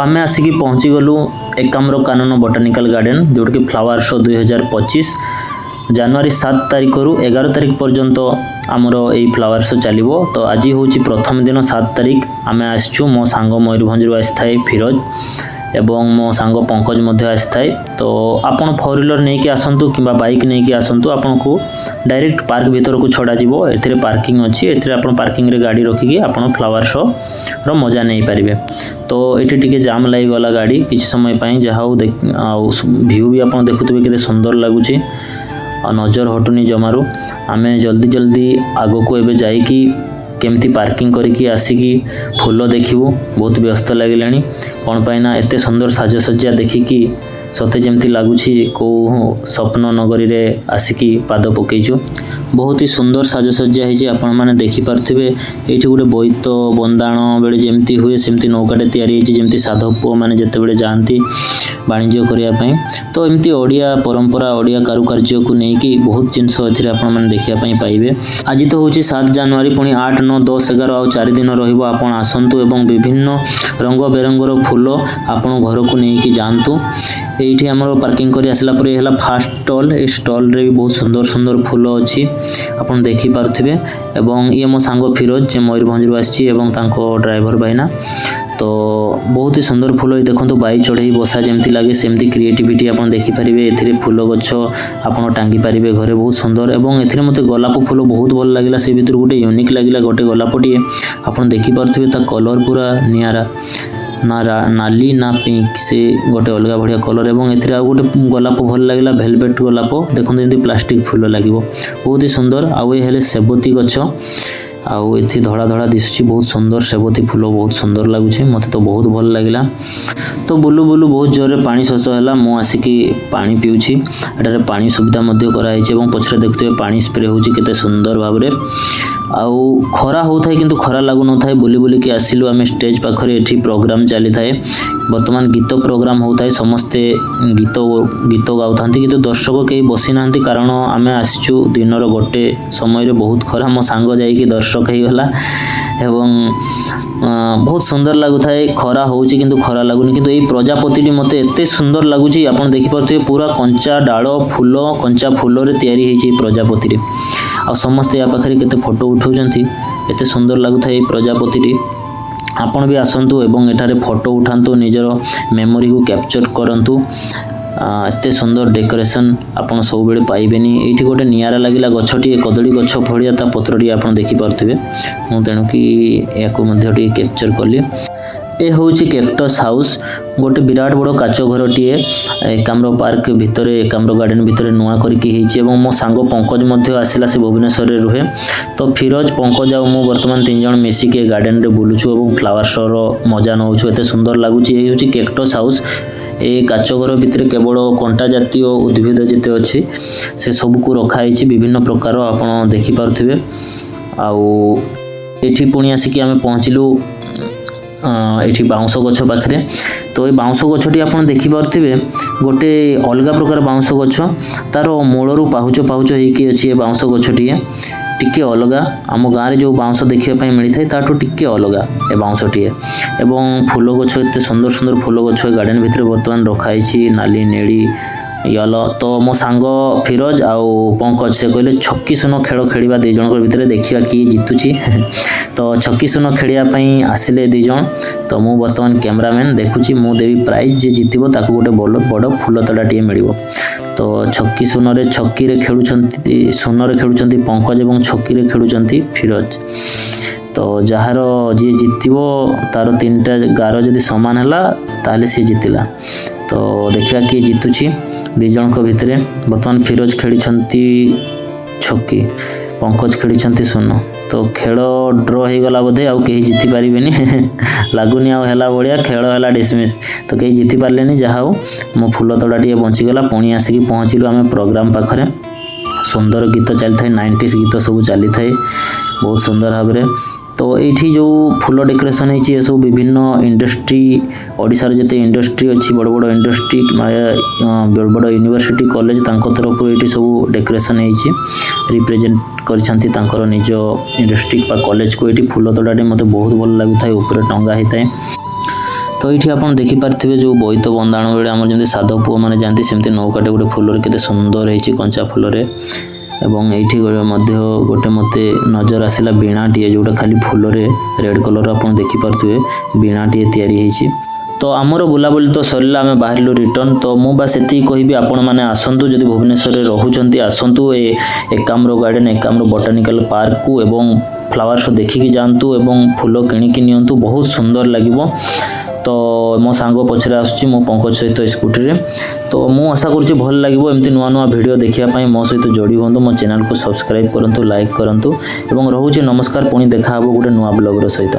आम आसिक पहुँची गलु एकाम्र कानन botanical garden जोटा कि फ्लावर शो 2025 जनवरी 7 तारिख रु 11 तारिख पर्यंत आमर यही फ्लावर शो चलो। तो आज हूँ प्रथम दिन 7 तारिख आम आसचु मो सांग मयूरभंज आसी थाए फिरोज एवं मो सांग पंकज मध्य आसी थाए। तो आपण फोर व्हीलर नहीं कि आसंतु किंबा बाइक नहीं कि आसंतु आपन को डायरेक्ट पार्क भीतर को छड़ा जीवो। एथिरे पार्किंग अच्छी एथिरे आपण पार्किंग रे गाड़ी रखिकी आपण फ्लावर शो रो मजा नहीं पारिबे। तो एठी टिके जाम लागि गला गाड़ी किछ समय पई जहाउ व्यू भी आपण देखुतबे केते सुंदर लागुची नजर हटुनी जमारू। आमे जल्दी जल्दी आगो को एबे जाई कि केमती पार्किंग करके आसिकी फूल देखिबू बहुत व्यस्त लगिलानी कौन पाइना एते सुंदर साजसज्जा देखिकी सते जमती लगुची को स्वप्न नगरी रे आसिकी पाद पकईचु। बहुत ही सुंदर साजसज्जा है आपण मैंने देखिपे ये गोटे बोईत बंदाण बेले जमती हुए सेमती नौकाटे तैयारी जमती साधव पुओ मैंने जिते बड़े जाती वाणिज्य करने। तो एमती ओडिया परंपरा ओडिया कारुकार्य को लेकिन बहुत जिनस मैंने देखापी पाइबे। आज तो हूँ 7 जनवरी पुणी 8, 9, 10, 11 आउ 4 दिन रही आसतु एवं विभिन्न रंग बेरंगर फूल आपण घर को लेकिन जातु। ये आम पार्किंग कर आसला फास्ट स्टॉल ए स्टॉल रे भी बहुत सुंदर सुंदर फूल अच्छी आपन देखि पारुथिबे। एवं ये मो सांग फिरोज जे मयूरभंज आसी ड्राइवर भाईना। तो बहुत ही सुंदर फूल देखो बाई चढ़ई बसा जमती लगे सेमती क्रिएटिविटी आप देखिपारे। ए फूल गछ आप टांगी पारे घरे बहुत सुंदर। एवं ए मत गोलाप फूल बहुत भल लगे से भर गोटे यूनिक लगे गोटे गोलापटे आप देखिपे ता कलर पूरा नियारा ना नाली ना पिंक से गोटे अलग बढ़िया कलर। एवं ए गोटे गोलाप भल लगे भेलवेट गोलाप देखो जमी प्लास्टिक फूल लगे बहुत ही सुंदर। आउ ये सेबती गछ आउ ये धड़ा धड़ा दिशुची बहुत सुंदर सेबती फूल बहुत सुंदर लगुच मत तो बहुत भल लगे। तो बुलू बुलू बहुत जोर पानी शोष है मु आसिकी पानी पीऊँगी एटारे पानी सुविधा कराई पछरे देखते पानी स्प्रे होते सुंदर भाव में। आउ खरा होता है किंतु खरा लगुन था बुली बुली कि आसिलु आम स्टेज पाखरे एठी प्रोग्राम चली थाए बर्तमान गीत प्रोग्राम होता है समस्ते गीत गीत गाँव किंतु दर्शक कहीं बसी ना कारण आम आसचु दिनर गोटे समय बहुत खरा मो सांग जाइए दर्शक हो गला एवं बहुत सुंदर लगुता है खरा होची किंतु खरा लगुनी। किंतु ये प्रजापति मते एते सुंदर लगुच आप देखिपे पूरा कंचा डाल फूल कंचा फूल रे तैयारी होती प्रजापति आ समस्ते या पाखे केते फोटो उठाउछंती एते सुंदर लगुता है प्रजापति। आपण भी आसंतु एवं एठारे फोटो उठांतु निजर मेमोरी को कैप्चर करंतु एते सुंदर डेकोरेशन आपन सब बेले पाइबेनी। एठी गोटे नियारा लागिला गछटी कदली गछ फड़िया ता पत्रटी आपन देखि पारथिबे मु तेणु कि याको मध्य टी कैप्चर करली। ए होची कैक्टस हाउस गोटे विराट बड़ काच घरटीए एकाम्र पार्क भितर एकाम्र गार्डन भितर नुआ करके होइछि। एवं मो सांग पंकज मध्य आसिला से भुवनेश्वर रे रुहे। तो फिरोज पंकज आ मु वर्तमान 3 जण मिसिके गार्डन रे बुलुछु एवं फ्लावर शो रो मजा नउछु एते सुंदर लागुछि। ए होची कैक्टस हाउस ए काच घर भितर केवल कंटा जातीय उद्भिद जिते अच्छी से सब को रखाई विभिन्न प्रकार आपड़ देखिपे। आउ एठी पुणी आसिक आम पहुँचलु ये बाउंश गछ पाखे। तो ये बाउंश गछटी आप देखिपे गोटे अलग प्रकार बाउंश गछ तार मूलरू पाहुच पाहुच होगी अच्छी बाउंश गछटी टिके अलग आम गाँव में जो बाउंश देखापी मिलता है ताठू टिके अलग ए बाउंशटी एवं फूल गछ एत सुंदर सुंदर फूल गछ गार्डन भितर बर्तमान रखाई नाली नेड़ी येलो। तो मो सांग फिरोज आउ पंकज से कहले छक्की सुन खेल खेलिबा 2 जन भितर देखिया किए जितुची। तो छक्की सुन खेलिया आसिले 2 जन। तो मु वर्तमान कैमरामैन देखुची मु देवी प्राइज जे जितिबो ताकू गोटे बड़ फूल तोड़ाटे मिलिबो। तो छक्की सुन रे छक्की रे खेलुछंती सुन रे खेलुछंती पंकज एवं छक्की रे खेलुछंती फिरोज। तो जार जी जितिबो तार 3टा गार जदि समान हैला ताले सी जितिला। तो देखिया किए जितुची 2 जन भितर बर्तमान फिरोज खेली छक्की पंकज खेली सुन। तो खेल ड्र हो गला बोधे आउ कहीं जीति पारिबेनी लगुनि आउ हैला बड़िया खेल हैला डिसमिस। तो कहीं जीति पारलेनी जहा मो फूल तोड़ाटी बंचीगला। पुणी आसिक पहुँचलु आम प्रोग्राम पाखरे सुंदर गीत चली था 90s गीत सब चली था बहुत सुंदर भाव में। तो ये जो फूल डेकोरेशन है सब विभिन्न इंडस्ट्री ओडिशार जिते इंडस्ट्री अच्छी बड़ बड़ इंडस्ट्री बड़ बड़ यूनिवर्सिटी कॉलेज तरफ ये सब डेकोरेशन रिप्रेजेंट कर निज इंडस्ट्री कॉलेज को ये फूल तोड़ाटे मत बहुत भल लगुता है ऊपर टंगा होता है। तो ये आप देखिपारे जो बोईत बंदाण बेले आम जमी साधव पुओ मैंने जाती सेमती नौकाटे गोटे फुलर के सुंदर होती कंचा फुलर एवं ये गोटे मत नजर आसला बीणाटीए जोटा खाली फुलर रेड कलर आप देखिपे बीणाटीए या तो आमर बुलाबुली तो सरला आम बाहर रिटर्न तो मु बास एति कहबी आपण मैंने आसतु जदि भुवनेश्वर रोचंती आसतु Ekamra garden Ekamra botanical park को एवं फ्लावर शो देखिकी जातु एवं फूल किणिकी नियंतु बहुत सुंदर लगिबो। तो मो सांग पछरे आसुची मो पंकज सहित स्कूटी रे तो मु आशा करुच्ची भल लगिबो एमती नुआ नुआ वीडियो देखिया पई मो सहित जोड़ी होंतु मो चैनल को सब्सक्राइब करंतु लाइक करंतु एवं रहूची नमस्कार पुणी देखा हबो गोटे नुआ ब्लॉग रो सहित।